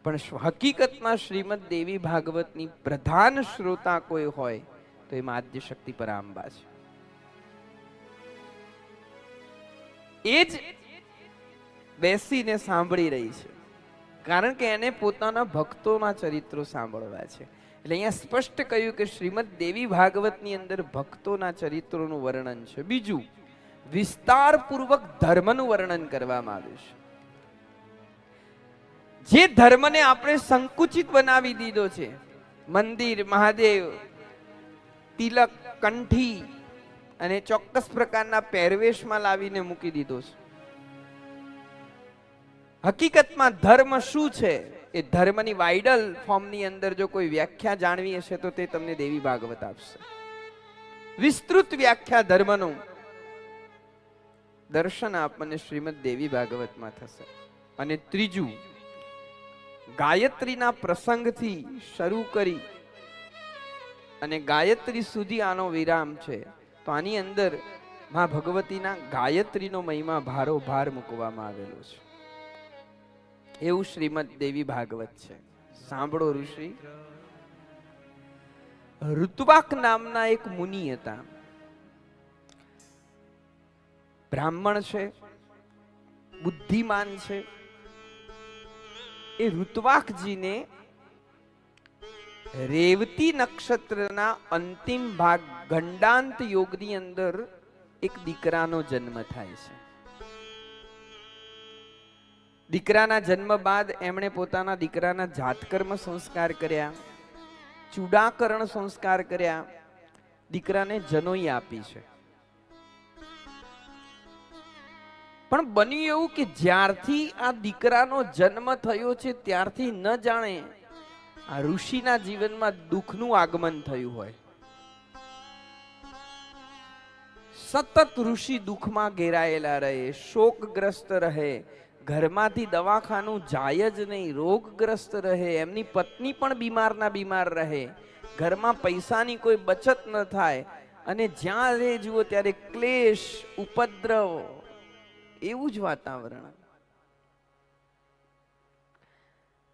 પણ હકીકતમાં શ્રીમદ દેવી ભાગવતની પ્રધાન શ્રોતા કોઈ હોય તો એ આદ્યશક્તિ પરાંબા છે. એ જ બેસીને સાંભળી રહી છે, કારણ કે એને પોતાના ભક્તોના ચરિત્રો સાંભળવા છે. એટલે અહીંયા સ્પષ્ટ કહ્યું કે શ્રીમદ દેવી ભાગવતની અંદર ભક્તોના ચરિત્રોનું વર્ણન છે. બીજું, વિસ્તારપૂર્વક ધર્મનું વર્ણન કરવામાં આવ્યું છે. જે ધર્મને આપણે સંકુચિત બનાવી દીધો છે, મંદિર, મહાદેવ, તિલક, કંઠી અને ચોક્કસ પ્રકારના પહેરવેશમાં લાવીને મૂકી દીધો છે. હકીકતમાં ધર્મ શું છે એ ધર્મની વાઇડલ ફોર્મની અંદર જો કોઈ વ્યાખ્યા જાણવી હશે તો તે તમને દેવી ભાગવત આપશે. વિસ્તૃત વ્યાખ્યા ધર્મનું દર્શન આપણને શ્રીમદ દેવી ભાગવતમાં થશે. અને ત્રીજું, ગાયત્રીના પ્રસંગથી શરૂ કરી અને ગાયત્રી સુધી આનો વિરામ છે. તો આની અંદર મા ભગવતીના ગાયત્રીનો મહિમા ભારોભાર મૂકવામાં આવેલો છે. એવું શ્રીમદ દેવી ભાગવત છે. સાંભળો ઋષિ. ઋત્વાક નામના એક મુનિ હતા. બ્રાહ્મણ છે, બુદ્ધિમાન છે. એ ઋત્વાકજીને રેવતી નક્ષત્રના અંતિમ ભાગ ગંડાંત યોગની અંદર એક દીકરાનો જન્મ થાય છે. દીકરાના જન્મ બાદ એમણે પોતાના દીકરાના જાતકર્મ સંસ્કાર કર્યા, ચૂડાકરણ સંસ્કાર કર્યા, દીકરાને જનોઈ આપી છે. પણ બન્યું એવું કે જ્યારથી આ દીકરાનો જન્મ થયો છે ત્યારથી ન જાણે આ ઋષિના જીવનમાં દુઃખનું આગમન થયું હોય. સતત ઋષિ દુઃખમાં ઘેરાયેલા રહે, શોકગ્રસ્ત રહે, ઘરમાંથી દવાખાનું જાય જ નહીં, રોગગ્રસ્ત રહે, એમની પત્ની પણ બીમારના બીમાર રહે, ઘરમાં પૈસાની કોઈ બચત ન થાય, અને જ્યાં રહે જુઓ ત્યારે ક્લેશ, ઉપદ્રવ, એવું જ વાતાવરણ.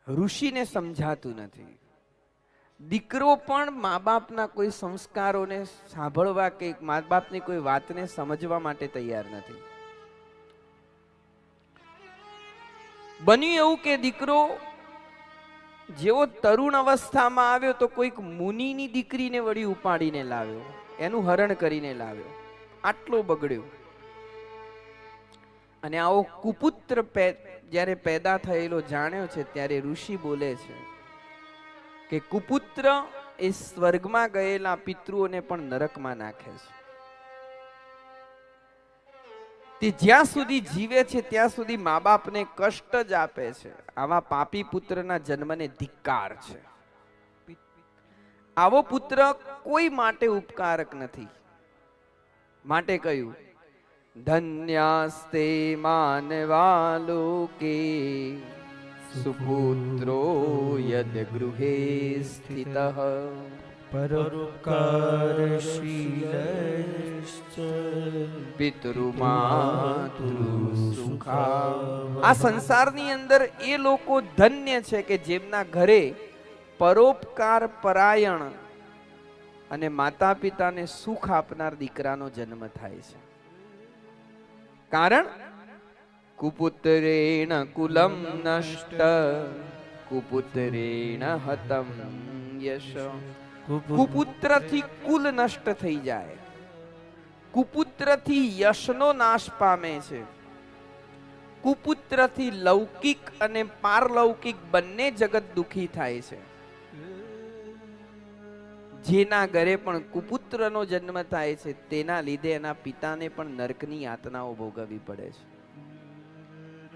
ઋષિને સમજાતું નથી. દીકરો પણ મા બાપના કોઈ સંસ્કારોને સાંભળવા કે મા બાપની કોઈ વાતને સમજવા માટે તૈયાર નથી. બન્યું એવું કે દીકરો જેવો તરુણ અવસ્થામાં આવ્યો તો કોઈક મુનિની દીકરીને વળી ઉપાડીને લાવ્યો, એનું હરણ કરીને લાવ્યો. આટલો બગડ્યો. અને આવો કુપુત્ર જ્યારે પેદા થયેલો જાણ્યો છે ત્યારે ઋષિ બોલે છે કે કુપુત્ર એ સ્વર્ગમાં ગયેલા પિતૃઓને પણ નરકમાં નાખે છે. તે જ્યાં સુધી જીવે છે ત્યાં સુધી મા બાપને કષ્ટ જ આપે છે. આવા પાપી પુત્રના જન્મને ધિક્કાર છે. આવો પુત્ર કોઈ માટે ઉપકારક નથી. માટે કહ્યું, ધન્યાસ્તે માનવા લોકે સુપુત્રો યદ ગૃહે સ્થિતઃ પરોપકારશીલશ્ચ પિતૃમાતૃસુખા. આ સંસારની અંદર એ લોકો ધન્ય છે કે જેમના ઘરે પરોપકાર પરાયણ અને માતા પિતાને સુખ આપનાર દીકરાનો જન્મ થાય છે. કારણ કુપુત્રેણ કુલમ નષ્ટ કુપુત્રેણ હતમ યશ. કુપુત્રથી કુલ નષ્ટ થઈ જાય, કુપુત્રથી યશનો નાશ પામે છે, કુપુત્રથી લૌકિક અને પારલૌકિક બંને જગત દુખી થાય છે. જેના ઘરે પણ કુપુત્રનો જન્મ થાય છે તેના લીધે એના પિતાને પણ નરકની યાતનાઓ ભોગવવી પડે છે.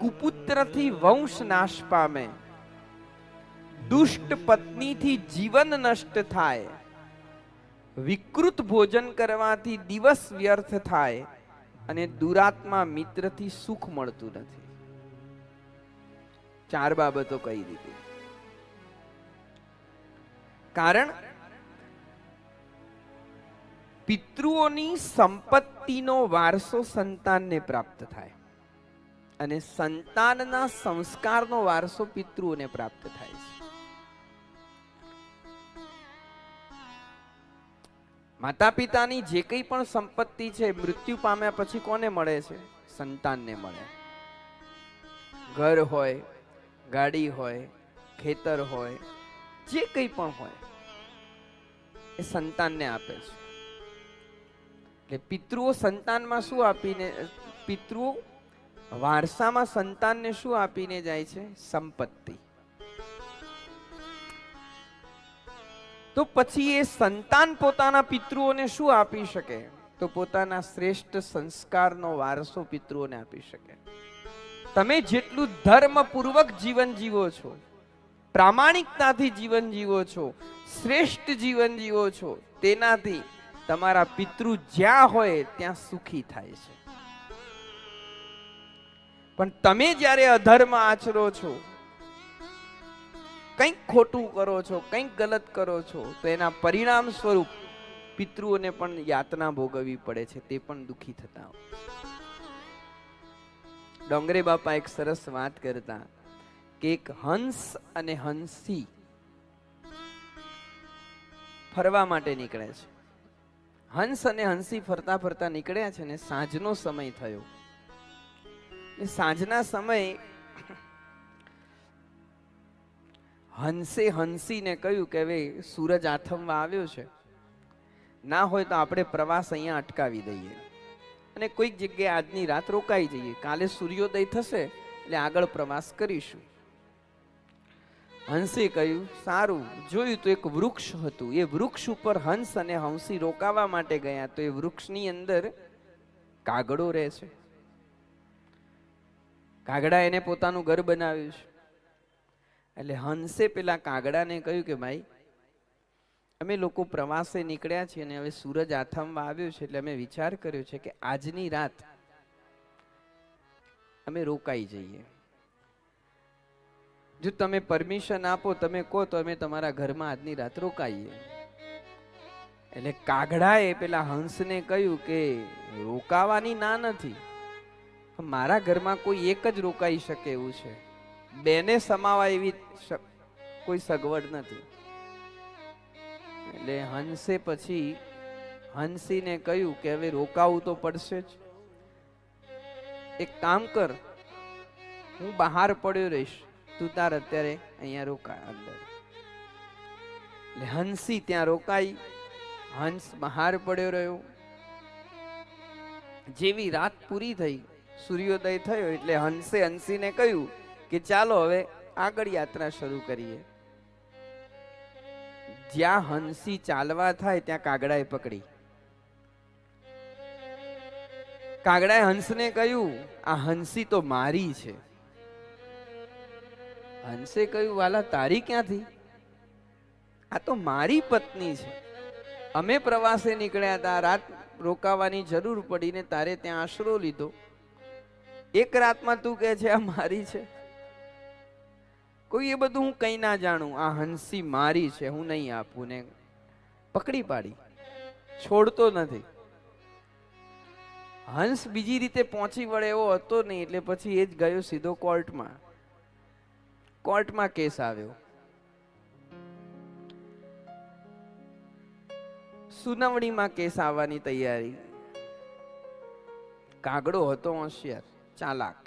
કુપુત્રથી વંશ નાશ પામે, દુષ્ટ પત્નીથી જીવન નષ્ટ થાય, વિકૃત ભોજન કરવાથી દિવસ વ્યર્થ થાય, અને દુરાત્મા મિત્રથી સુખ મળતું નથી. 4 બાબતો કહી દીધી. કારણ પિતૃઓની સંપત્તિનો વારસો સંતાનને પ્રાપ્ત થાય. અને સંતાનના સંસ્કારનો વારસો પિતૃઓને પ્રાપ્ત થાય છે. માતા પિતાની જે કંઈ પણ સંપત્તિ છે મૃત્યુ પામ્યા પછી કોને મળે છે? સંતાનને મળે. ઘર હોય, ગાડી હોય, ખેતર હોય, જે કંઈ પણ હોય એ સંતાનને આપે છે. એટલે પિતૃઓ સંતાનમાં શું આપીને, પિતૃઓ વારસામાં સંતાનને શું આપીને જાય છે? સંપત્તિ. તો પછી એ સંતાન પોતાના પિતૃઓને શું આપી શકે? તો પોતાના શ્રેષ્ઠ સંસ્કારનો વારસો પિતૃઓને આપી શકે. તમે જેટલું ધર્મપૂર્વક જીવન જીવો છો, પ્રામાણિકતાથી જીવન જીવો છો, શ્રેષ્ઠ જીવન જીવો છો, તેનાથી તમારા પિતૃ જ્યાં હોય ત્યાં સુખી થાય છે. પણ તમે જ્યારે અધર્મ આચરો છો, કંઈક ખોટું કરો છો, કંઈક ગલત કરો છો, તો એના પરિણામ સ્વરૂપ પિતૃઓને પણ યાતના ભોગવવી પડે છે, તે પણ દુઃખી થતા હોય. ડોંગરે બાપા એક સરસ વાત કરતા કે એક હંસ અને હંસી ફરવા માટે નીકળે છે. હંસ અને હંસી ફરતા ફરતા નીકળ્યા છે ને સાંજનો સમય થયો. સાંજના સમયે હંસે હંસીને કહ્યું કે હવે સૂરજ આથમવા આવ્યો છે, ના હોય તો આપણે પ્રવાસ અહીંયા અટકાવી દઈએ અને કોઈક જગ્યાએ આજની રાત રોકાઈ જઈએ, કાલે સૂર્યોદય થશે એટલે આગળ પ્રવાસ કરીશું. હંસે કહ્યું સારું. જોયું તો એક વૃક્ષ હતું. એ વૃક્ષ ઉપર હંસ અને હંસી રોકાવા માટે ગયા તો એ વૃક્ષની અંદર કાગડો રહે છે. કાગડા એને પોતાનું ઘર બનાવ્યું છે. એટલે હંસે પેલા કાગડાને કહ્યું કે ભાઈ, અમે લોકો પ્રવાસે નીકળ્યા છીએ અને હવે સૂરજ આથમવા આવ્યો છે એટલે અમે વિચાર કર્યો છે કે આજની રાત અમે રોકાઈ જઈએ. જો તમે પરમિશન આપો, તમે કહો તો અમે તમારા ઘરમાં આજની રાત રોકાઈએ. એટલે કાગડાએ પેલા હંસને કહ્યું કે રોકાવાની ના નથી, મારા ઘરમાં કોઈ એક જ રોકાઈ શકે એવું છે, બેને સમાવા એવી કોઈ સગવડ નથી. એટલે હંસે પછી હંસીને કહ્યું કે હવે રોકાવું તો પડશે જ. એક કામ કર, હું બહાર પડ્યો રહીશ, તું તાર અત્યારે અહીંયા રોકા અંદર. એટલે હંસી ત્યાં રોકાઈ, હંસ બહાર પડ્યો રહ્યો. જેવી રાત પૂરી થઈ, સૂર્યોદય થયો એટલે હંસે હંસીને કહ્યું કે ચાલો હવે આગળ યાત્રા શરૂ કરીએ. જ્યાં હંસી ચાલવા થાય ત્યાં કાગડાએ પકડી. કાગડાએ હંસને કહ્યું આ હંસી તો મારી છે. હંસે કહ્યું વાલા તારી ક્યાંથી? આ તો મારી પત્ની છે. અમે પ્રવાસે નીકળ્યા હતા, રાત રોકાવાની જરૂર પડીને તારે ત્યાં આશરો લીધો, એક રાતમાં તું કહે છે આ મારી છે? કોઈ એ બધું હું કઈ ના જાણું, આ હંસી મારી છે, હું નહીં આપું. ને પકડી પાડી, છોડતો નથી. હંસ બીજી રીતે પહોંચી વળે એવો હતો નહીં એટલે પછી એ જ ગયો સીધો કોર્ટમાં. કોર્ટમાં કેસ આવ્યો. સુનાવણીમાં કેસ આવવાની તૈયારી. કાગડો હતો હોશિયાર, ચાલાક.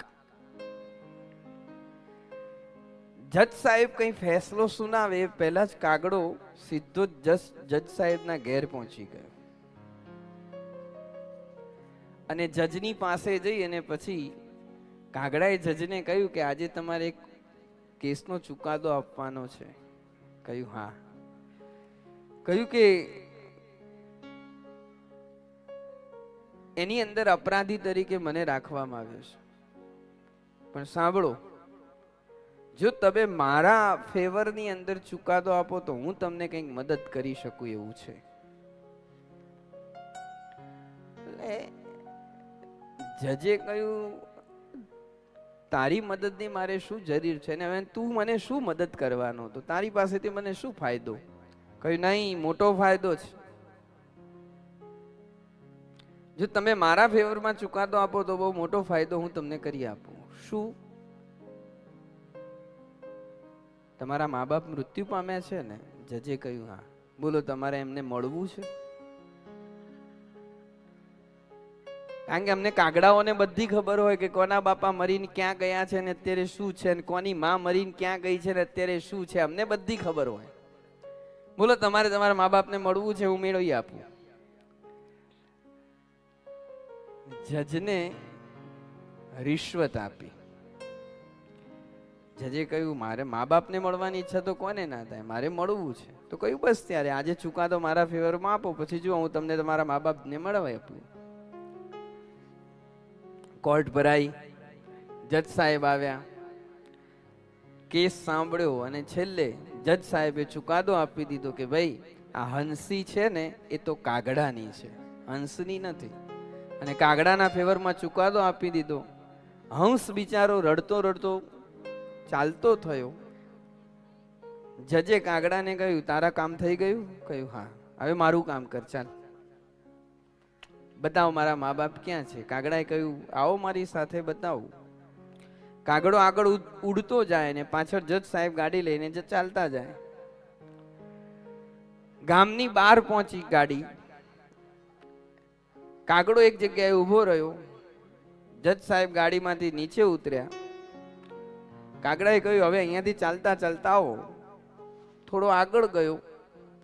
જજ સાહેબ કઈ ફેસલો સુનાવે પહેલા જ કાગડો સીધો જજ સાહેબના ઘેર પહોંચી ગયો અને જજની પાસે જઈ અને પછી કાગડાએ જજને કહ્યું કે આજે તમારે એક કેસનો ચુકાદો આપવાનો છે. કહ્યું હા. કહ્યું કે એની અંદર અપરાધી તરીકે મને રાખવામાં આવ્યો છે, પણ સાંભળો, જો તમે મારા ફેવરની અંદર ચુકાદો આપો તો હું તમને કંઈક મદદ કરી શકું એવું છે. જજે કહ્યું તારી મદદની મારે શું જરૂર છે ને હવે તું મને શું મદદ કરવાનો, તો તારી પાસેથી મને શું ફાયદો? કહ્યું નહીં, મોટો ફાયદો છે. જો તમે મારા ફેવરમાં ચુકાદો આપો તો બહુ મોટો ફાયદો હું તમને કરી આપું. શું? તમારા મા બાપ મૃત્યુ પામ્યા છે ને? જજે કહ્યું હા. બોલો, તમારે એમને મળવું છે? કારણ કે અમને કાગડાઓને બધી ખબર હોય કે કોના બાપા મરીને ક્યાં ગયા છે ને અત્યારે શું છે, ને કોની માં મરીને ક્યાં ગઈ છે ને અત્યારે શું છે, અમને બધી ખબર હોય. બોલો, તમારે તમારા મા બાપને મળવું છે? હું મેળવી આપું. જજને રિશ્વત આપી. જજે કહ્યું મારે મા બાપને મળવાની ઈચ્છા તો કોને ના થાય, મારે મળવું છે. તો કહ્યું બસ ત્યારે આજે ચુકાદો મારા ફેવરમાં આપો, પછી જો હું તમને તમારા મા બાપને મળવા આપું. કોર્ટ ભરાઈ, જજ સાહેબ આવ્યા, કેસ સાંભળ્યો અને છેલ્લે જજ સાહેબે ચુકાદો આપી દીધો કે ભાઈ આ હંસી છે ને એ તો કાગડાની છે, હંસની નથી. અને કાગડાના ફેવરમાં ચુકાદો આપી દીધો. હંસ બિચારો રડતો રડતો ચાલતો થયો. જજે કાગડાને કહ્યું તારા કામ થઈ ગયું? કહ્યું હા. હવે મારું કામ કર, ચાલ બતાવો મારા મા બાપ ક્યાં છે. કાગડાએ કહ્યું આવો મારી સાથે બતાવું. કાગડો આગળ ઉડતો જાય ને પાછળ જજ સાહેબ ગાડી લઈને ચાલતા જાય. ગામની બહાર પહોંચી ગાડી. કાગડો એક જગ્યાએ ઉભો રહ્યો. જજ સાહેબ ગાડીમાંથી નીચે ઉતર્યા. કાગડાએ કહ્યું હવે અહીંયાથી ચાલતા ચાલતા આવો. થોડો આગળ ગયો,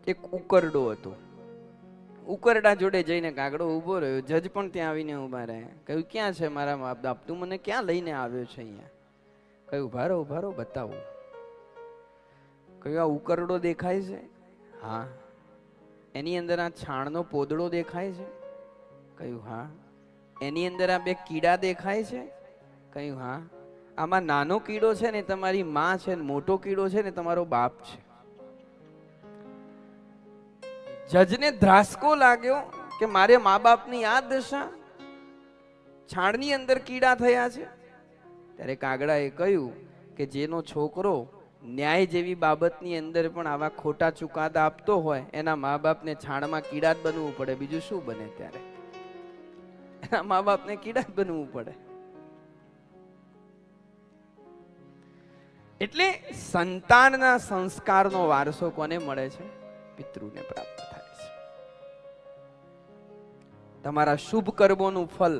એક ઉકરડો હતો. ઉકરડા જોડે જઈને કાગડો ઉભો રહ્યો. જજ પણ ત્યાં આવીને ઉભા રહ્યા. કહ્યું ક્યાં છે મારા મા બાપ? તું મને ક્યાં લઈને આવ્યો છે અહીંયા? કહ્યું ઉભા રહો બતાવું. કહ્યું આ ઉકરડો દેખાય છે? હા. એની અંદર આ છાણનો પોદળો દેખાય છે? કહ્યું હા. એની અંદર આ બે કીડા દેખાય છે? કહ્યું હા. આમાં નાનો કીડો છે ને તમારી માં છે, ને મોટો કીડો છે ને તમારો બાપ છે. જજને ધ્રાસકો લાગ્યો કે મારે મા બાપની આ દશા, છાણની અંદર કીડા થયા છે. ત્યારે કાગડાએ કહ્યું કે જેનો છોકરો ન્યાય જેવી બાબતની અંદર પણ આવા ખોટા ચુકાદા આપતો હોય એના મા બાપને છાણમાં કીડા જ બનવું પડે, બીજું શું બને? ત્યારે એના મા બાપને કીડા જ બનવું પડે. એટલે સંતાનના સંસ્કારનો વારસો કોને મળે છે? પિતૃને પ્રાપ્ત થાય છે. તમારા શુભ કર્મોનું ફલ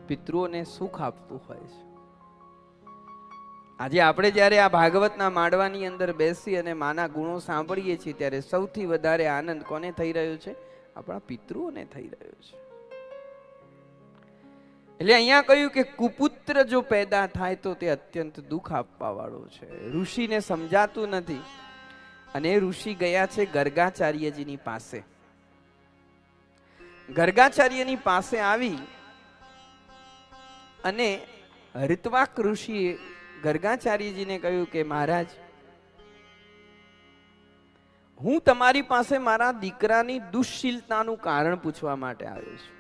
પિતૃઓને સુખ આપતું હોય છે. આજે આપણે જ્યારે આ ભાગવતના માંડવાની અંદર બેસી અને માના ગુણો સાંભળીએ છીએ ત્યારે સૌથી વધારે આનંદ કોને થઈ રહ્યો છે? આપણા પિતૃઓને થઈ રહ્યો છે. એટલે અહીંયા કહ્યું કે કુપુત્ર જો પેદા થાય તો તે અત્યંત દુઃખ આપવા વાળો છે. ઋષિને સમજાતું નથી અને ઋષિ ગયા છે ગર્ગાચાર્યજીની પાસે. ગર્ગાચાર્યની પાસે આવી અને ઋત્વાક ઋષિએ ગર્ગાચાર્યજીને કહ્યું કે મહારાજ, હું તમારી પાસે મારા દીકરાની દુશ્શીલતાનું કારણ પૂછવા માટે આવ્યો છું.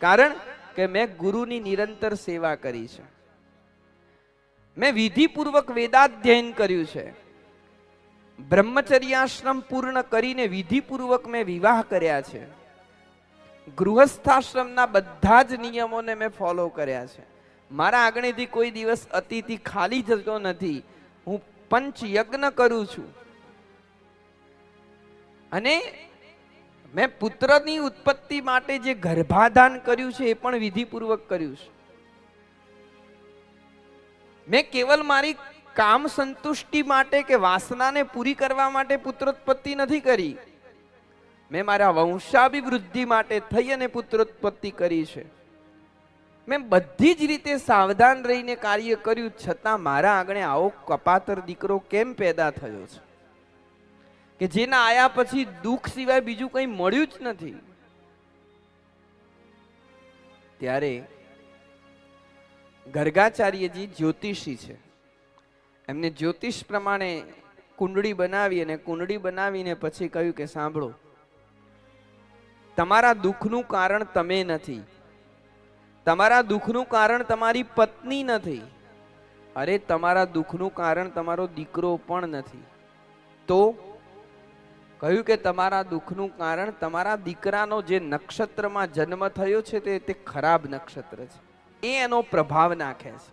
કારણ કે મેં ગુરુની નિરંતર સેવા કરી છે, મેં વિધિપૂર્વક વેદાધ્યયન કર્યું છે, બ્રહ્મચર્યાશ્રમ પૂર્ણ કરીને વિધિપૂર્વક મેં વિવાહ કર્યા છે, ગૃહસ્થાશ્રમના બધા જ નિયમોને મેં ફોલો કર્યા છે. મારા આગળથી કોઈ દિવસ અતિથિ ખાલી જતો નથી. હું પંચ યજ્ઞ કરું છું અને મેં પુત્રની ઉત્પત્તિ માટે જે ગર્ભાધાન કર્યું છે એ પણ વિધિપૂર્વક કર્યું છે. મેં કેવલ મારી કામ સંતુષ્ટિ માટે કે વાસનાને પૂરી કરવા માટે પુત્રોત્પત્તિ નથી કરી. મેં મારા વંશાભિવૃદ્ધિ માટે થઈ અને પુત્રોત્પત્તિ કરી છે. મેં બધી જ રીતે સાવધાન રહીને કાર્ય કર્યું, છતાં મારા આંગણે આવો કપાતર દીકરો કેમ પેદા થયો છે કે જેના આયા પછી દુઃખ સિવાય બીજું કંઈ મળ્યું જ નથી. ત્યારે ગર્ગાચાર્યજી જ્યોતિષી છે. એમને જ્યોતિષ પ્રમાણે કુંડળી બનાવી અને કુંડળી બનાવીને પછી કહ્યું કે સાંભળો, તમારા દુઃખનું કારણ તમે નથી, તમારા દુઃખનું કારણ તમારી પત્ની નથી, અરે તમારા દુઃખનું કારણ તમારો દીકરો પણ નથી. તો કહ્યું કે તમારા દુઃખનું કારણ તમારા દીકરાનો જે નક્ષત્રમાં જન્મ થયો છે તે ખરાબ નક્ષત્ર છે, એ એનો પ્રભાવ નાખે છે.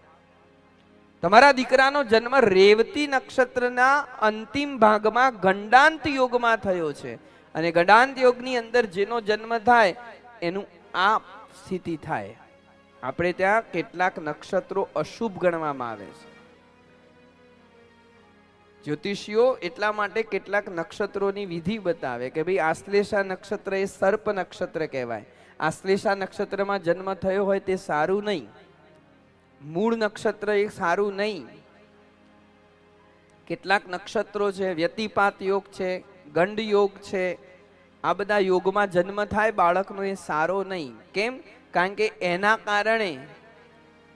તમારા દીકરાનો જન્મ રેવતી નક્ષત્રના અંતિમ ભાગમાં ગંડાંત યોગમાં થયો છે, અને ગંડાંત યોગની અંદર જેનો જન્મ થાય એનું આ સ્થિતિ થાય. આપણે ત્યાં કેટલાક નક્ષત્રો અશુભ ગણવામાં આવે છે. જ્યોતિષીઓ એટલા માટે કેટલાક નક્ષત્રોની વિધિ બતાવે કે ભાઈ આશ્લેષા નક્ષત્ર એ સર્પ નક્ષત્ર કહેવાય. આશ્લેષા નક્ષત્રમાં જન્મ થયો હોય તે સારું નહીં. મૂળ નક્ષત્ર એ સારું નહીં. કેટલાક નક્ષત્રો છે, વ્યતિપાત યોગ છે, ગંડ યોગ છે, આ બધા યોગમાં જન્મ થાય બાળકનો એ સારો નહીં. કેમ? કારણ કે એના કારણે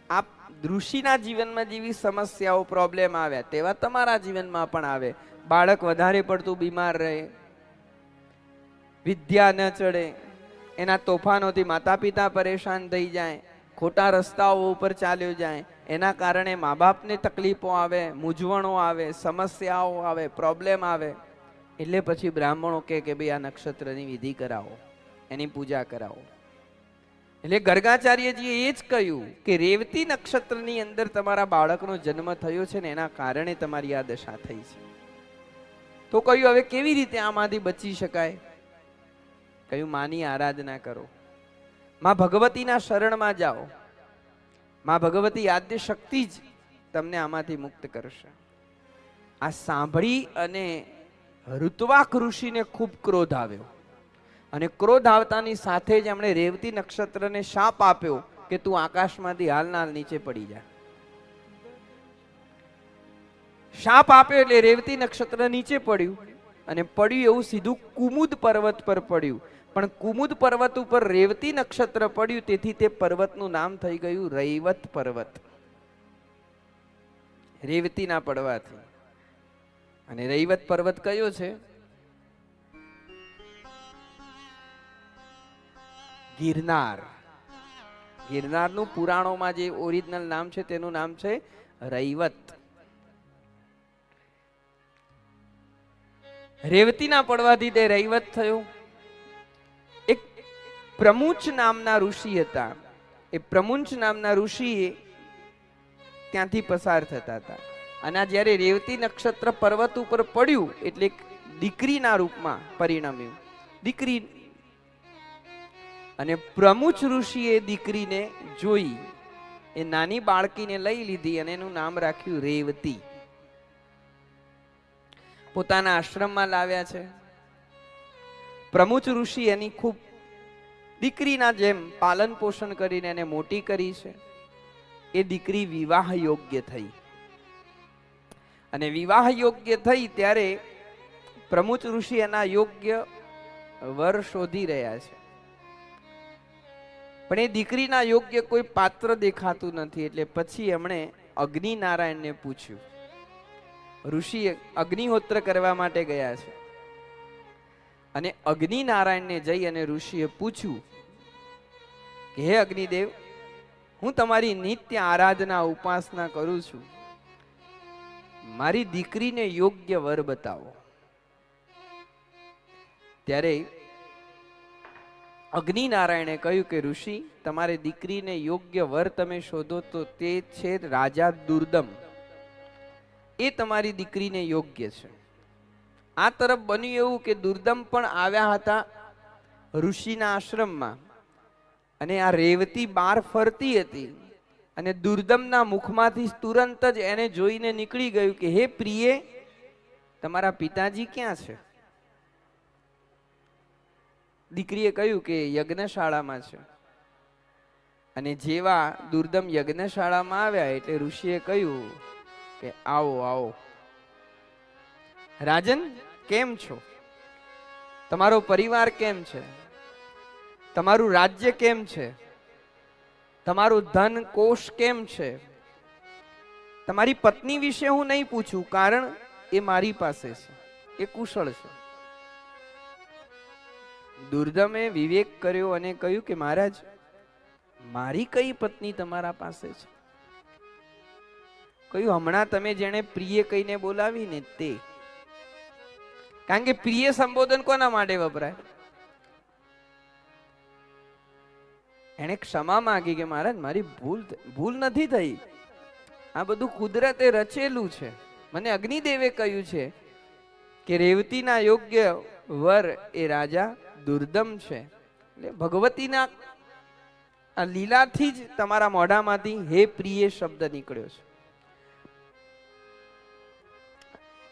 આ ઋષિના જીવનમાં જેવી સમસ્યાઓ પ્રોબ્લેમ આવ્યા તેવા તમારા જીવનમાં પણ આવે. બાળક વધારે પડતું બીમાર રહે, વિદ્યા ન ચડે, એના તોફાનોથી માતા પિતા પરેશાન થઈ જાય, ખોટા રસ્તાઓ ઉપર ચાલ્યો જાય, એના કારણે મા બાપને તકલીફો આવે, મૂંઝવણો આવે, સમસ્યાઓ આવે, પ્રોબ્લેમ આવે. એટલે પછી બ્રાહ્મણો કે ભાઈ આ નક્ષત્રની વિધિ કરાવો, એની પૂજા કરાવો. એટલે ગર્ગાચાર્યજીએ એ જ કહ્યું કે રેવતી નક્ષત્રની અંદર તમારા બાળકનો જન્મ થયો છે ને એના કારણે તમારી આ દશા થઈ છે. તો કહ્યું હવે કેવી રીતે આમાંથી બચી શકાય? કહ્યું માની આરાધના કરો, માં ભગવતીના શરણમાં જાઓ. માં ભગવતી આદ્ય શક્તિ જ તમને આમાંથી મુક્ત કરશે. આ સાંભળી અને ઋત્વાક ઋષિને ખૂબ ક્રોધ આવ્યો, અને ક્રોધ આવતાની સાથે જ એમણે રેવતી નક્ષત્રને શાપ આપ્યો કે તું આકાશમાંથી હાલ નીચે પડી જા. શાપ આપ્યો એટલે રેવતી નક્ષત્ર નીચે પડ્યું, અને પડ્યું એવું સીધું કુમુદ પર્વત પર પડ્યું. પણ કુમુદ પર્વત ઉપર રેવતી નક્ષત્ર પડ્યું, તેથી તે પર્વતનું નામ થઈ ગયું રૈવત પર્વત, રેવતીના પડવાથી. અને રૈવત પર્વત કયો છે? ગિરનાર. ગિરનારનું પુરાણોમાં જે ઓરિજિનલ નામ છે તેનું નામ છે રૈવત. રેવતીના પડવાથી તે રૈવત થયું. એક પ્રમુચ નામના ઋષિ હતા. એ પ્રમુચ નામના ઋષિએ ત્યાંથી પસાર થતા હતા, અને જ્યારે રેવતી નક્ષત્ર પર્વત ઉપર પડ્યું એટલે એક દીકરીના રૂપમાં પરિણમ્યું. દીકરી. અને પ્રમુચ ઋષિએ દીકરીને જોઈ, એ નાની બાળકીને લઈ લીધી અને એનું નામ રાખ્યું રેવતી. પોતાના આશ્રમમાં લાવ્યા છે. પ્રમુચ ઋષિ એની ખૂબ દીકરીના જેમ પાલન પોષણ કરીને એને મોટી કરી છે. એ દીકરી વિવાહ યોગ્ય થઈ, અને વિવાહ યોગ્ય થઈ ત્યારે પ્રમુચ ઋષિ એના યોગ્ય વર શોધી રહ્યા છે. પણ એ દીકરીના યોગ્ય કોઈ પાત્ર દેખાતું નથી. એટલે પછી એમણે અગ્નિનારાયણને પૂછ્યું. ઋષિ અગ્નિહોત્ર કરવા માટે ગયા છે, અને અગ્નિનારાયણને જઈ અને ઋષિએ પૂછ્યું કે હે અગ્નિદેવ, હું તમારી નિત્ય આરાધના ઉપાસના કરું છું, મારી દીકરીને યોગ્ય વર બતાવો. ત્યારે અગ્નિનારાયણે કહ્યું કે ઋષિ, તમારે દીકરીને યોગ્ય વર તમે શોધો તો તે છે રાજા દુર્દમ. એ તમારી દીકરીને યોગ્ય છે. આ તરફ બન્યું એવું કે દુર્દમ પણ આવ્યા હતા ઋષિના આશ્રમમાં, અને આ રેવતી બહાર ફરતી હતી, અને દુર્દમના મુખમાંથી તુરંત જ એને જોઈને નીકળી ગયું કે હે પ્રિય, તમારા પિતાજી ક્યાં છે? દીકરીએ કહ્યું કે યજ્ઞશાળામાં છે. અને જેવા દુર્દમ યજ્ઞશાળામાં આવ્યા એટલે ઋષિએ કહ્યું કે આવો આવો રાજન, કેમ છો? તમારો પરિવાર કેમ છે? તમારું રાજ્ય કેમ છે? તમારું ધન કોષ કેમ છે? તમારી પત્ની વિશે હું નહીં પૂછું, કારણ એ મારી પાસે છે, એ કુશળ છે. દુર્દમે વિવેક કર્યો અને કહ્યું કે મહારાજ, મારી કઈ પત્ની તમારા પાસે છે? કહ્યું હમણાં તમે જેને પ્રિય કહીને બોલાવી ને તે. કારણ કે પ્રિય સંબોધન કોના માટે વપરાય? એને ક્ષમા માંગી કે મહારાજ મારી ભૂલ નથી થઈ, આ બધું કુદરતે રચેલું છે. મને અગ્નિદેવે કહ્યું છે કે રેવતીના યોગ્ય વર એ રાજા દુર્દમ છે. એટલે ભગવતીના આ લીલાથી જ તમારા મોઢામાંથી હે પ્રિય શબ્દ નીકળ્યો છે.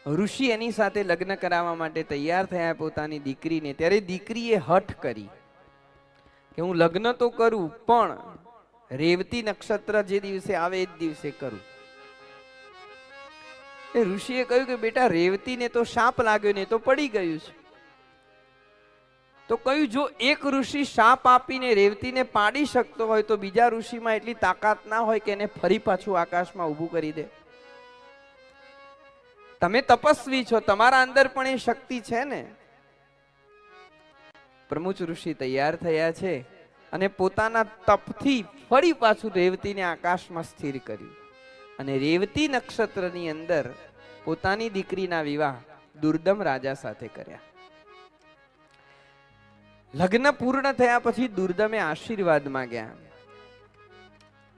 ઋષિ એની સાથે લગ્ન કરાવવા માટે તૈયાર થયા પોતાની દીકરીને, ત્યારે દીકરીએ હઠ કરી કે હું લગ્ન તો કરું પણ રેવતી નક્ષત્ર જે દિવસે આવે એ જ દિવસે કરું. એ ઋષિએ કહ્યું કે બેટા રેવતીને તો શાપ લાગ્યો ને તો પડી ગયું છે. તો કહ્યું જો એક ઋષિ શાપ આપીને રેવતીને પાડી શકતો હોય તો બીજા ઋષિમાં એટલી તાકાત ના હોય કે એને ફરી પાછું આકાશમાં ઊભું કરી દે. તમે તપસ્વી છો, તમારા અંદર પણ એ શક્તિ છે ને. પ્રમુચ ઋષિ તૈયાર થયા છે અને પોતાના તપથી ફરી પાછું રેવતીને આકાશમાં સ્થિર કર્યું અને રેવતી નક્ષત્રની અંદર પોતાની દીકરીના વિવાહ દુર્દમ રાજા સાથે કર્યા. લગ્ન પૂર્ણ થયા પછી દુર્દમે આશીર્વાદ માંગ્યા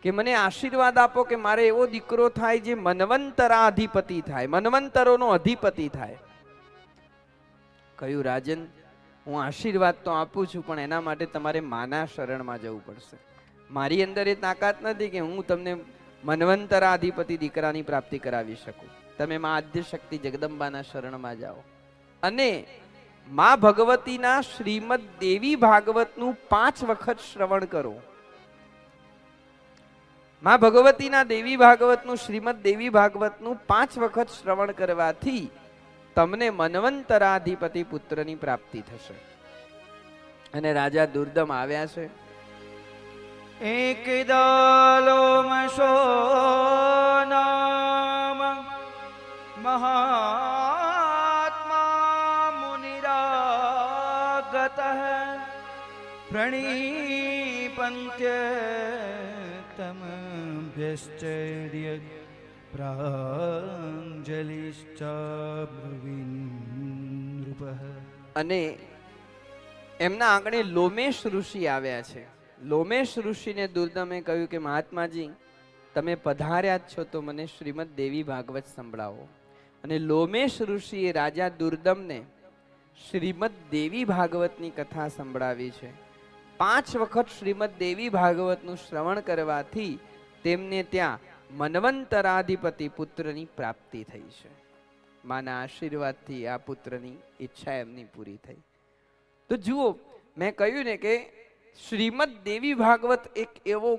કે મને આશીર્વાદ આપો કે મારે એવો દીકરો થાય જે મન્વંતરાધિપતિ થાય, મન્વંતરોનો અધિપતિ થાય. કહ્યું રાજન હું આશીર્વાદ તો આપું છું પણ એના માટે તમારે માના શરણમાં જવું પડશે. મારી અંદર એ તાકાત નથી કે હું તમને મન્વંતરાધિપતિ દીકરાની પ્રાપ્તિ કરાવી શકું. તમે મા આદ્ય શક્તિ જગદંબાના શરણમાં જાઓ અને મા ભગવતીના શ્રીમદ દેવી ભાગવતનું 5 વખત શ્રવણ કરો. મા ભગવતીના દેવી ભાગવતનું શ્રીમદ દેવી ભાગવતનું 5 વખત શ્રવણ કરવાથી તમને મન્વંતરાધિપતિ પુત્રની પ્રાપ્તિ થશે. અને રાજા દુર્દમ આવ્યા છે. એકદાલોમશો નામ મહાત્મા મુનિરાગતઃ પ્રણીપંત્ય તમભ્યશ્ચર્ય પ્રાંજલિશ્ચાબ્રવીન્દ્રુપઃ. અને એમના આંગણે લોમેશ ઋષિ આવ્યા છે. લોમેશ ઋષિને દુર્દમે કહ્યું કે મહાત્માજી તમે પધાર્યા જ છો તો મને શ્રીમદ દેવી ભાગવત સંભળાવો. અને લોમેશ ઋષિએ રાજા દુર્દમને શ્રીમદ દેવી ભાગવતની કથા સંભળાવી છે. 5 વખત શ્રીમદ દેવી ભાગવતનું શ્રવણ કરવાથી તેમને ત્યાં મન્વંતરાધિપતિ પુત્રની પ્રાપ્તિ થઈ છે. માના આશીર્વાદથી આ પુત્રની ઈચ્છા એમની પૂરી થઈ. તો જુઓ મેં કહ્યું ને કે શ્રીમદ દેવી ભાગવત એક એવો